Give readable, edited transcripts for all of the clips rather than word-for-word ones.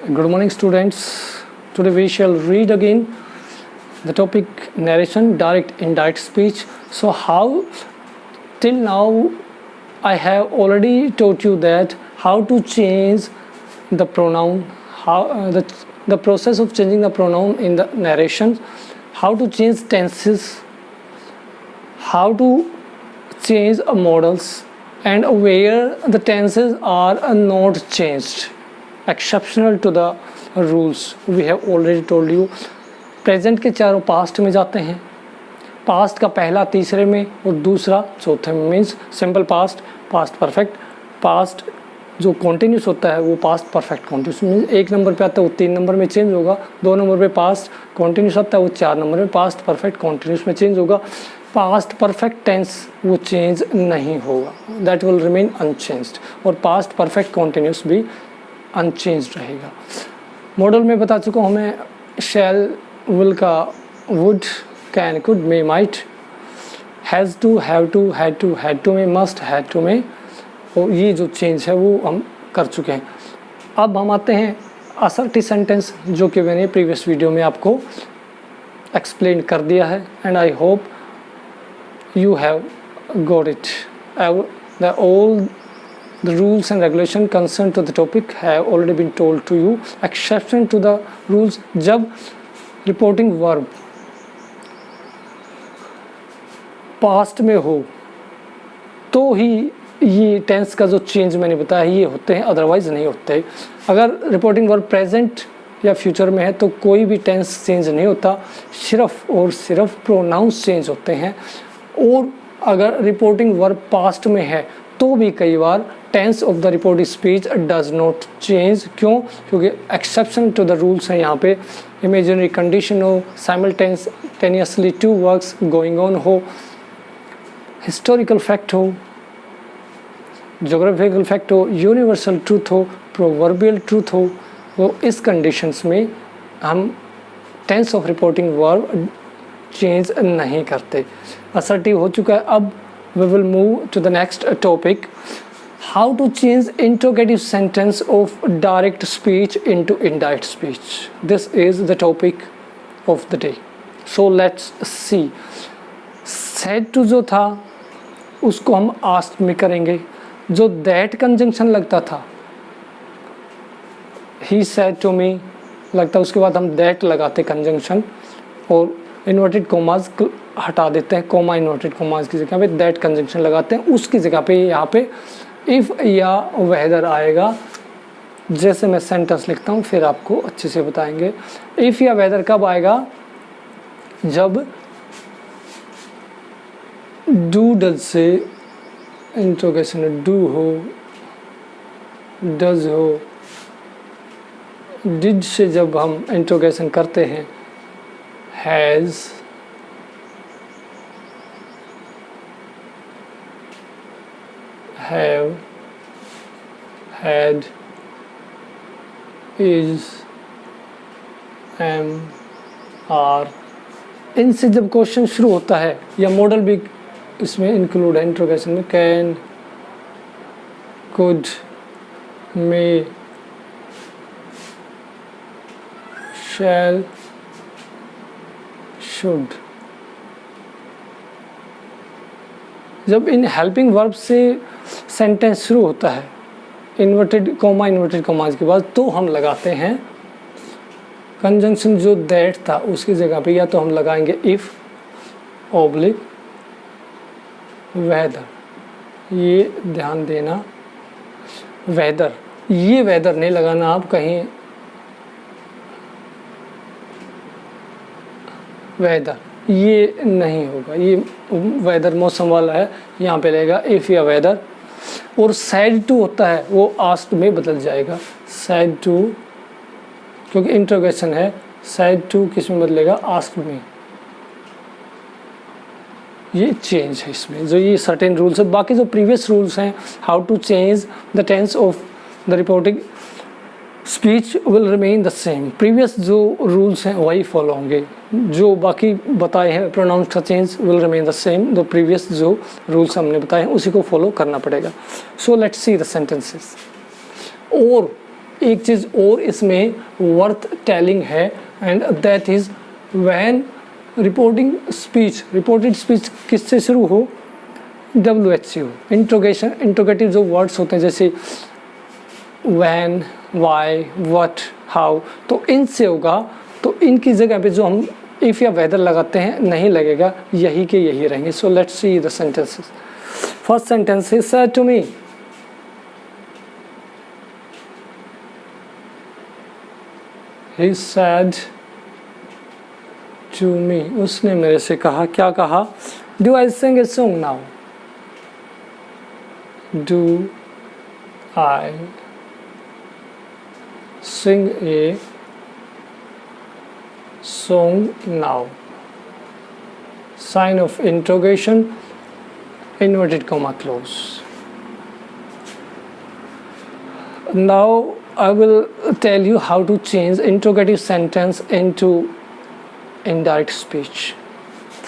Good morning, students. Today we shall read again the topic narration, direct, indirect speech. So how till now I have already taught you that how to change the pronoun, how the process of changing the pronoun in the narration, how to change tenses, how to change modals, and where the tenses are not changed, exceptional to the rules. We have already told you. Present के चारों past में जाते हैं, past का पहला तीसरे में और दूसरा चौथे में, means simple past, past perfect, past जो कॉन्टीन्यूस होता है वो past perfect continuous means 1 number पे आता है वो 3 नंबर में चेंज होगा, 2 नंबर पे पास्ट कॉन्टीन्यूस आता है वो 4 नंबर में पास्ट परफेक्ट कॉन्टीन्यूस में चेंज होगा. पास्ट परफेक्ट टेंस वो चेंज नहीं होगा, दैट विल रिमेन अनचेंज्ड, और पास्ट परफेक्ट कॉन्टीन्यूस भी अनचेंज्ड रहेगा. मॉडल में बता चुका हूँ मैं, शैल, विल का would, can, could, may, might, has to, have to, had to में, मस्ट, हैड टू में, और ये जो चेंज है वो हम कर चुके हैं. अब हम आते हैं असर्टिव सेंटेंस, जो कि मैंने प्रीवियस वीडियो में आपको एक्सप्लेन कर दिया है, and I hope you have got it. All the rules and regulation concerned to the topic have already been told to you. Exception to the rules, जब reporting verb past में हो तो ही ये टेंस का जो चेंज मैंने बताया ये होते हैं, अदरवाइज नहीं होते. अगर रिपोर्टिंग वर्ब प्रेजेंट या फ्यूचर में है तो कोई भी टेंस चेंज नहीं होता, सिर्फ और सिर्फ प्रोनाउंस चेंज होते हैं. और अगर रिपोर्टिंग वर्ब पास्ट में है तो भी कई बार tense of the reporting speech does not change. क्यों? क्योंकि एक्सेप्शन टू द रूल्स हैं यहाँ पे. इमेजिनरी कंडीशन हो, simultaneously two works going on हो, हिस्टोरिकल फैक्ट हो, ज्योग्राफिकल फैक्ट हो, यूनिवर्सल ट्रूथ हो, प्रोवर्बियल ट्रूथ हो, वो इस कंडीशंस में हम tense of reporting verb change नहीं करते. असर्टिव हो चुका है. अब we will move to the next topic, how to change interrogative sentence of direct speech into indirect speech. This is the topic of the day. So let's see. Said to जो था उसको हम asked में करेंगे. जो that conjunction लगता था, ही said to मी लगता, उसके बाद हम दैट लगाते कंजंक्शन और इन्वर्टेड कोमाज हटा देते हैं, कोमा इन्वर्टेड कोमाज की जगह पे दैट कंजंक्शन लगाते हैं. उसकी जगह पे यहाँ पे इफ़ या वेदर आएगा. जैसे मैं सेंटेंस लिखता हूँ फिर आपको अच्छे से बताएंगे. इफ़ या वेदर कब आएगा? जब डू डज से इंट्रोगेशन डू हो, डज हो, डिड से जब हम इंट्रोगेशन करते हैं, has, have, had, is, am, are, इनसे जब क्वेश्चन शुरू होता है, या मॉडल भी इसमें इंक्लूड है इंट्रोगेशन में, can, could, may, shall, should. जब इन हेल्पिंग वर्ब से सेंटेंस शुरू होता है इन्वर्टेड कोमाज के बाद, तो हम लगाते हैं कंजंक्शन जो दैट था उसकी जगह पे, या तो हम लगाएंगे इफ़ ऑब्लिक वेदर. ये ध्यान देना, वेदर, ये वेदर नहीं लगाना आप कहीं, वेदर ये नहीं होगा, ये वेदर मौसम वाला है, यहाँ पे रहेगा इफ़ या वेदर. और सैड टू होता है वो आस्क्ड में बदल जाएगा. सैड टू क्योंकि इंट्रोगेशन है, सैड टू किस में बदलेगा? आस्क्ड में. ये चेंज है इसमें, जो ये सर्टेन रूल्स है. बाकी जो प्रीवियस रूल्स हैं, how to change the tense of the reporting speech will remain the same. Previous जो रूल्स हैं वही फॉलो होंगे, जो बाकी बताए हैं प्रोनाउंस का change will remain the same. The previous जो रूल्स हमने बताए हैं उसी को फॉलो करना पड़ेगा. सो लेट्स सी द सेंटेंसेस. और एक चीज़ और इसमें वर्थ टेलिंग है, and that is when reported speech किससे शुरू हो, WH से हो। इंट्रोगेटिव जो वर्ड्स होते हैं जैसे व्हेन, वाई, व्हाट, हाउ, तो इनसे होगा। तो इनकी जगह पे जो हम इफ़ या वेदर लगाते हैं नहीं लगेगा, यही के यही रहेंगे। So let's see the sentences. First sentence is said to me, he said to me, उसने मेरे से कहा। क्या कहा? Do I sing a song now, do I sing a song now, sign of interrogation, inverted comma close. Now I will tell you how to change interrogative sentence into indirect speech,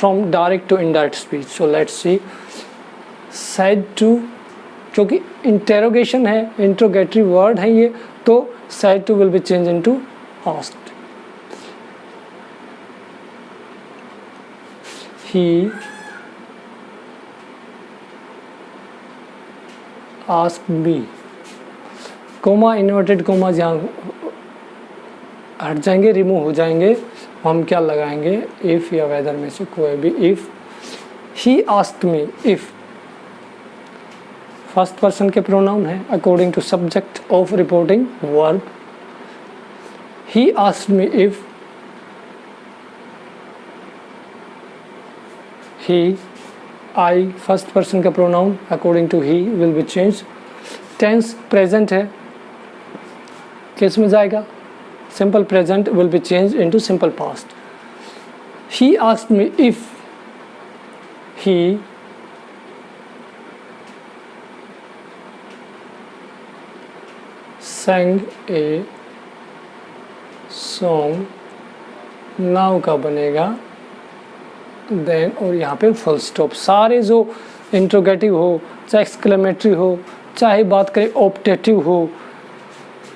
from direct to indirect speech. So let's see. Said to, क्योंकि interrogation है, interrogatory word है ये, तो said to will be changed into asked. He asked me, coma inverted coma जहाँ हट जाएंगे, remove हो जाएंगे, हम क्या लगाएंगे? इफ या वेदर में से कोई भी। If he asked me, if first person के प्रोनाउन है according to subject of reporting verb. He asked me if, he, I first person का pronoun according to he will be change. Tense present है, किस में जाएगा? Simple present will be change into simple past. He asked me if he sang a song, now का बनेगा then, और यहाँ पे फुल स्टॉप। सारे जो इंट्रोगेटिव हो, चाहे एक्सक्लेमेटरी हो, चाहे बात करें ऑप्टेटिव हो,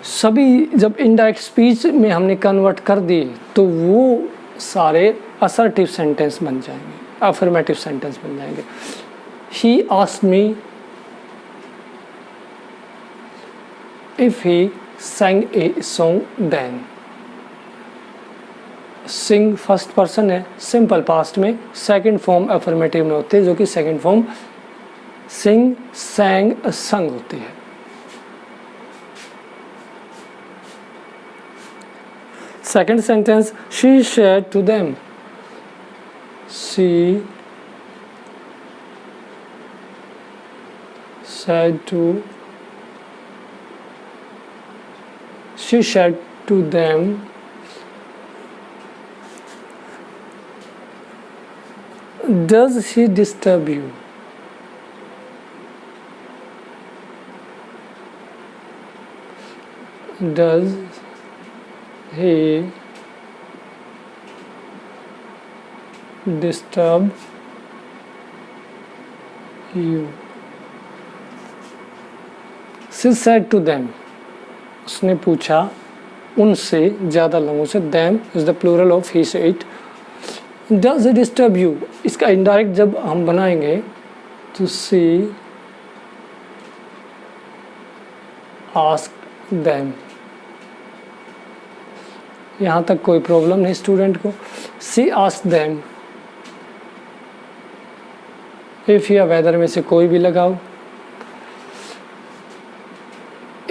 सभी जब इनडायरेक्ट स्पीच में हमने कन्वर्ट कर दी तो वो सारे असर्टिव सेंटेंस बन जाएंगे, अफर्मेटिव सेंटेंस बन जाएंगे। ही asked me if he sang a song then, sing first person है, सिंपल पास्ट में, सेकंड फॉर्म अफर्मेटिव में होती है, जो कि second form sing, sang, sung होती है। Second sentence, she said to them, she said to them, does he disturb you? Does he disturb you? She said to them, उसने पूछा उनसे, ज़्यादा लोगों से। them is the plural of he said. does it disturb you, इसका indirect जब हम बनाएंगे तो she ask them, यहाँ तक कोई प्रॉब्लम नहीं स्टूडेंट को। she asked them, if या वेदर में से कोई भी लगाओ।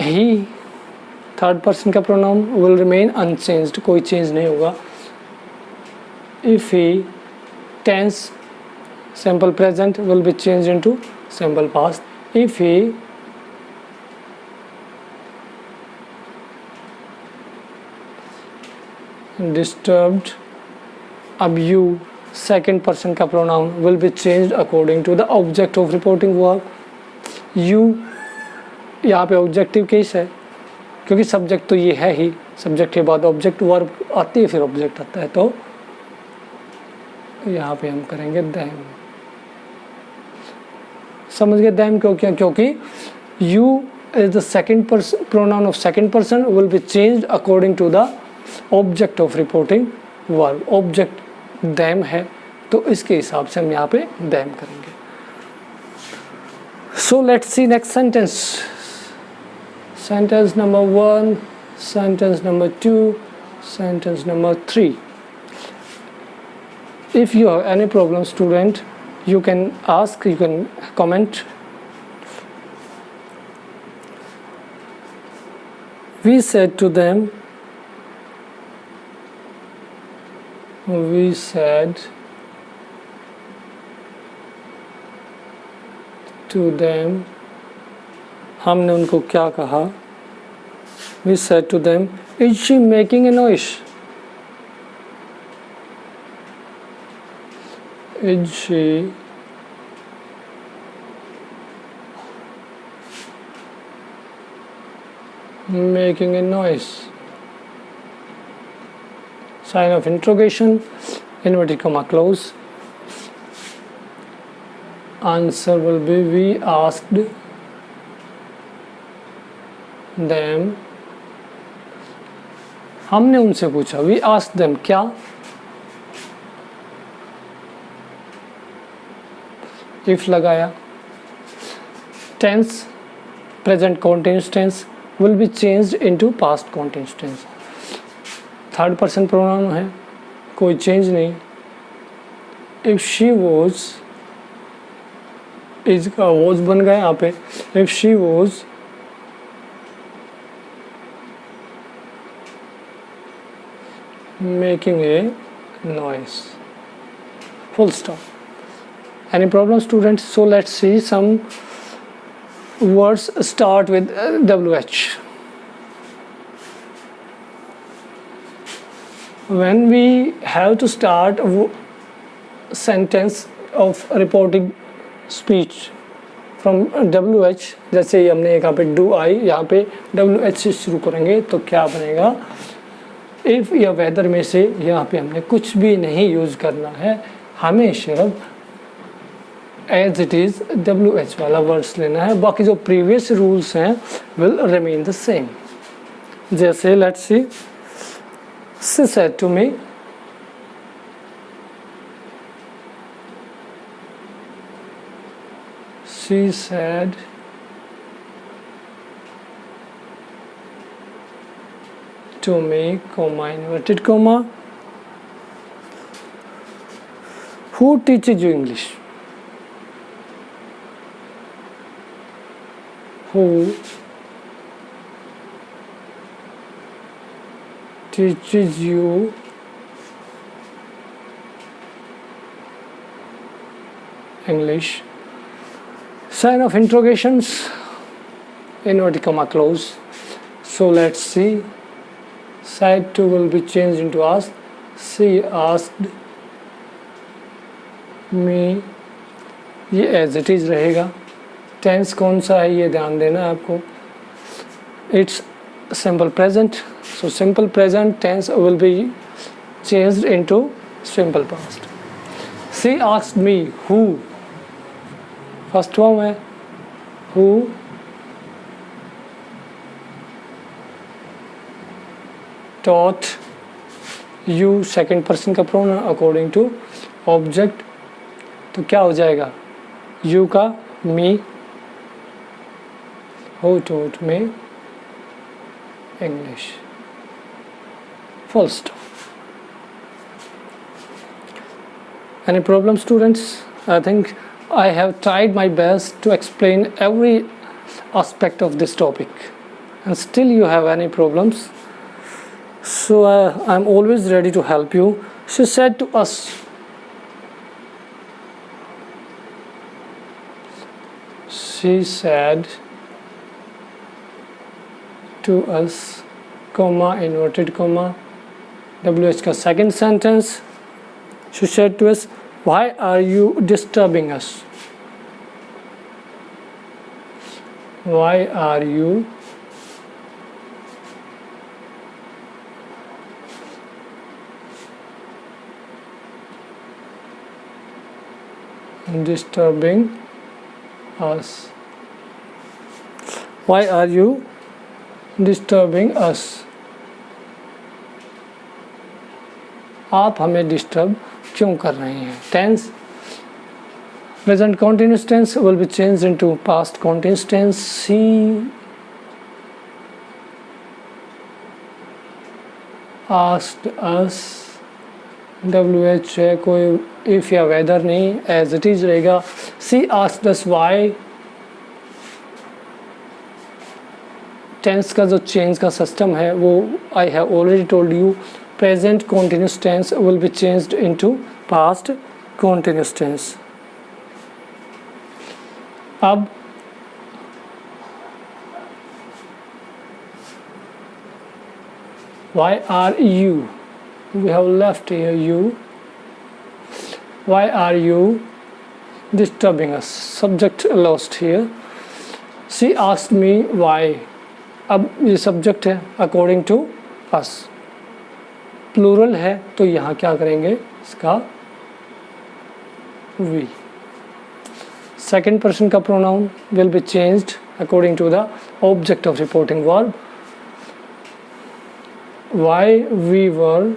he थर्ड पर्सन का प्रोनाउन विल रिमेन अनचेंज्ड, कोई चेंज नहीं होगा। If he, tense simple present will be change into simple past. If he disturbed, अब यू सेकंड पर्सन का pronoun will be changed according to the object of reporting verb. You यहाँ पे objective case है, क्योंकि subject तो ये है ही, subject के बाद ऑब्जेक्ट, वर्ब आती है फिर ऑब्जेक्ट आता है, तो यहाँ पे हम करेंगे them। समझ गए them क्यों? क्या? क्योंकि you is the second person, pronoun of second person will be changed according to the object of reporting verb. Object them है तो इसके हिसाब से हम यहाँ पे them करेंगे. So let's see next sentence. Sentence number 1, sentence number 2, sentence number 3. If you have any problem, student, you can ask, you can comment. We said to them, we said to them, हमने उनको क्या कहा? We said to them, is she making a noise? Is she making a noise? Sign of interrogation, inverted comma close. Answer will be, we asked them, हमने उनसे पूछा. We asked them क्या? If लगाया. Tense, present continuous tense will be changed into past continuous tense. Third person pronoun है, कोई change नहीं. If she was, is का was बन गया यहाँ पे. If she was making a noise, full stop. Any problem, students? So let's see some words start with WH. When we have to start a sentence of reporting speech from WH, जैसे हमने यहाँ पे do I, यहाँ पे WH से शुरू करेंगे तो क्या बनेगा? इफ़ या वेदर में से यहाँ पे हमने कुछ भी नहीं यूज़ करना है, हमें सिर्फ एज इट इज़ WH वाला वर्ड्स लेना है. बाकी जो प्रीवियस रूल्स हैं विल रिमेन द सेम. जैसे let's see, she said to me, she said to me, comma, inverted comma, who teaches you English? Who teaches you English? Sign of interrogations, inverted comma close. So let's see. Side 2 will be changed into asked. She asked me, ये as it is रहेगा. Tense कौन सा है ये ध्यान देना है आपको. It's simple present, so simple present tense will be changed into simple past. She asked me who, first form है who taught you, second person का pronoun according to object. तो क्या हो जाएगा? you का me, who taught me English, full stop. Any problem, students? I think I have tried my best to explain every aspect of this topic, and still you have any problems, so I'm always ready to help you. She said to us, she said to us, comma, inverted comma, WH का second sentence. She said to us, why are you disturbing us? Why are you disturbing us? Why are you disturbing us? आप हमें disturb क्यों कर रहे हैं? Tense present continuous tense will be changed into past continuous tense. She asked us, WH है, कोई if या whether नहीं, as it is रहेगा. She asked us why. Tense का जो चेंज का सिस्टम है वो I have already told you. Present continuous tense will be changed into past continuous tense. अब why are you, we have left here you, why are you disturbing us, subject lost here. She asked me why. अब ये subject है according to us, plural है तो यहाँ क्या करेंगे, इसका वी. सेकेंड पर्सन का pronoun will be changed according to the object of reporting verb. Why we were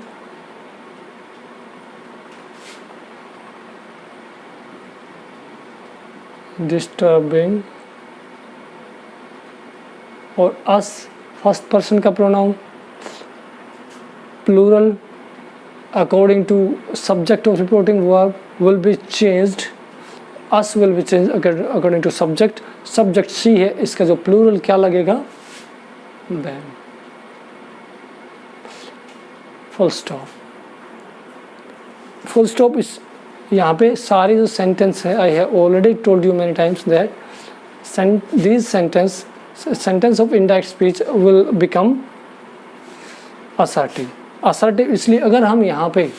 disturbing, और अस फर्स्ट पर्सन का pronoun plural according to subject of reporting verb will be changed. Us will be change according to subject. Subject सी है, इसका जो plural क्या लगेगा, then. Full stop. Full stop इस यहाँ पे सारी जो सेंटेंस है, I have already told you many times that these sentence of indirect speech will become assertive. Assertive इसलिए अगर हम यहाँ पे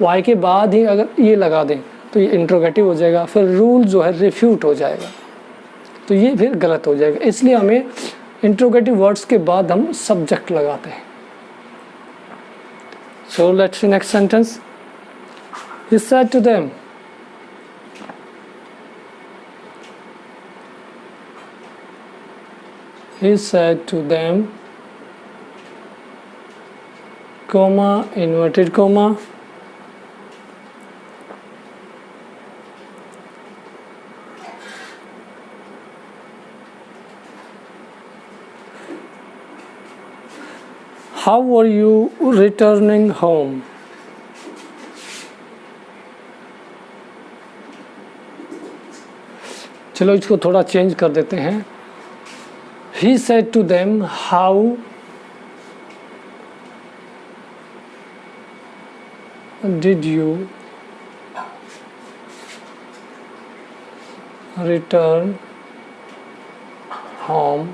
वाई के बाद ही अगर ये लगा दें तो ये इंट्रोगेटिव हो जाएगा, फिर रूल जो है रिफ्यूट हो जाएगा, तो ये फिर गलत हो जाएगा. इसलिए हमें इंट्रोगेटिव वर्ड्स के बाद हम सब्जेक्ट लगाते हैं. सो let's C next sentence. He said to them, he said to them, comma, inverted comma, how are you returning home? चलो इसको थोड़ा चेंज कर देते हैं. He said to them, how did you return home?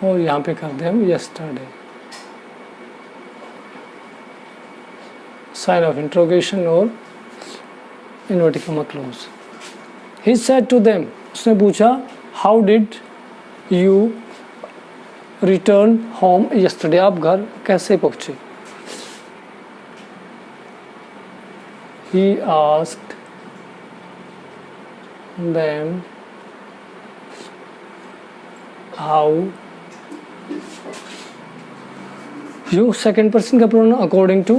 और यहाँ पे कर दें हम yesterday. साइन ऑफ इंट्रोगेशन और inverted comma close. He said to them, उसने पूछा, how did you return home yesterday? आप घर कैसे पहुँचे? He asked them how you, second person का pronoun according to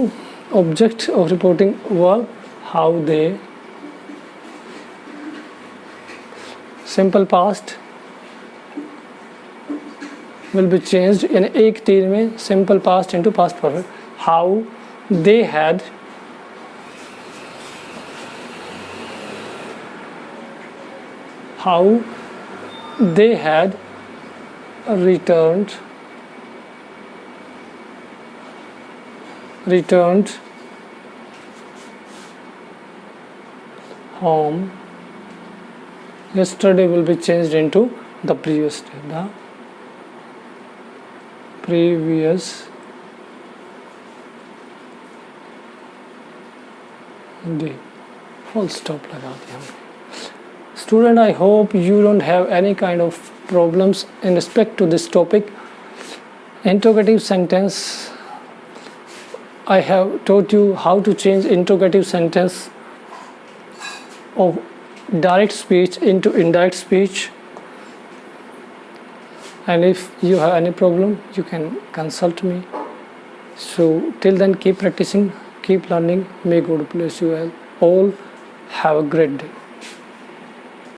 object of reporting verb, how they. Simple past will be changed, यानी एक तीर में simple past into past perfect. How they had returned home yesterday will be changed into the previous day. The previous day. Full stop लगा दिया हमने. Student, I hope you don't have any kind of problems in respect to this topic. Interrogative sentence. I have taught you how to change interrogative sentence of direct speech into indirect speech. and if you have any problem you can consult me. So till then, keep practicing, keep learning. May God bless you all. Have a great day.